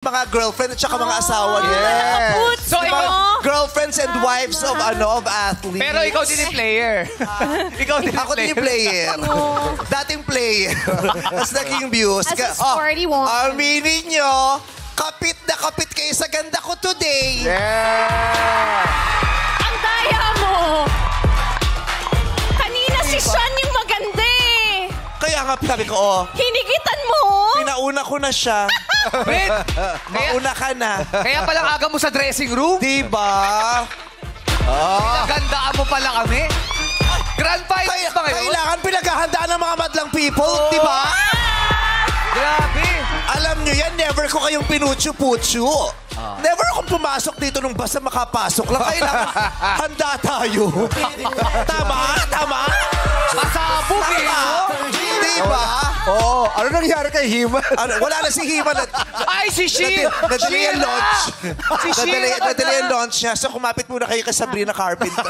mga girlfriend at saka mga asawa nila. So, ikaw, Girlfriends and wives of athletes. pero ikaw din yung player. Ikaw din Ako din yung player. Dating player. Tapos naging views. As a sporty woman. Aminin nyo, kapit na kapit kayo sa ganda ko today. Ang daya mo! Kanina si Sean yung maganda eh. Kaya nga sabi ko, Hinigitan mo! pinauna ko na siya. Wait, Mauna ka na. kaya palang aga mo sa dressing room? Diba? Pinagandaan mo pala kami? Grand finals ba ngayon? Kailangan pinaghahandaan ng mga madlang people, diba? Grabe. Alam nyo yan, never ko kayong pinutsu-putsu. Never akong pumasok dito nung basta makapasok lang. Kailangan handa tayo. Tama? Tama? Pasabog eh. Diba? Oo. Ano nangyari kay Himan? Wala na si Himan. Ay, si Sheil! Nadali yung launch. Si Sheil! Nadali yung launch niya. So kumapit muna kayo kay Sabrina Carpenter.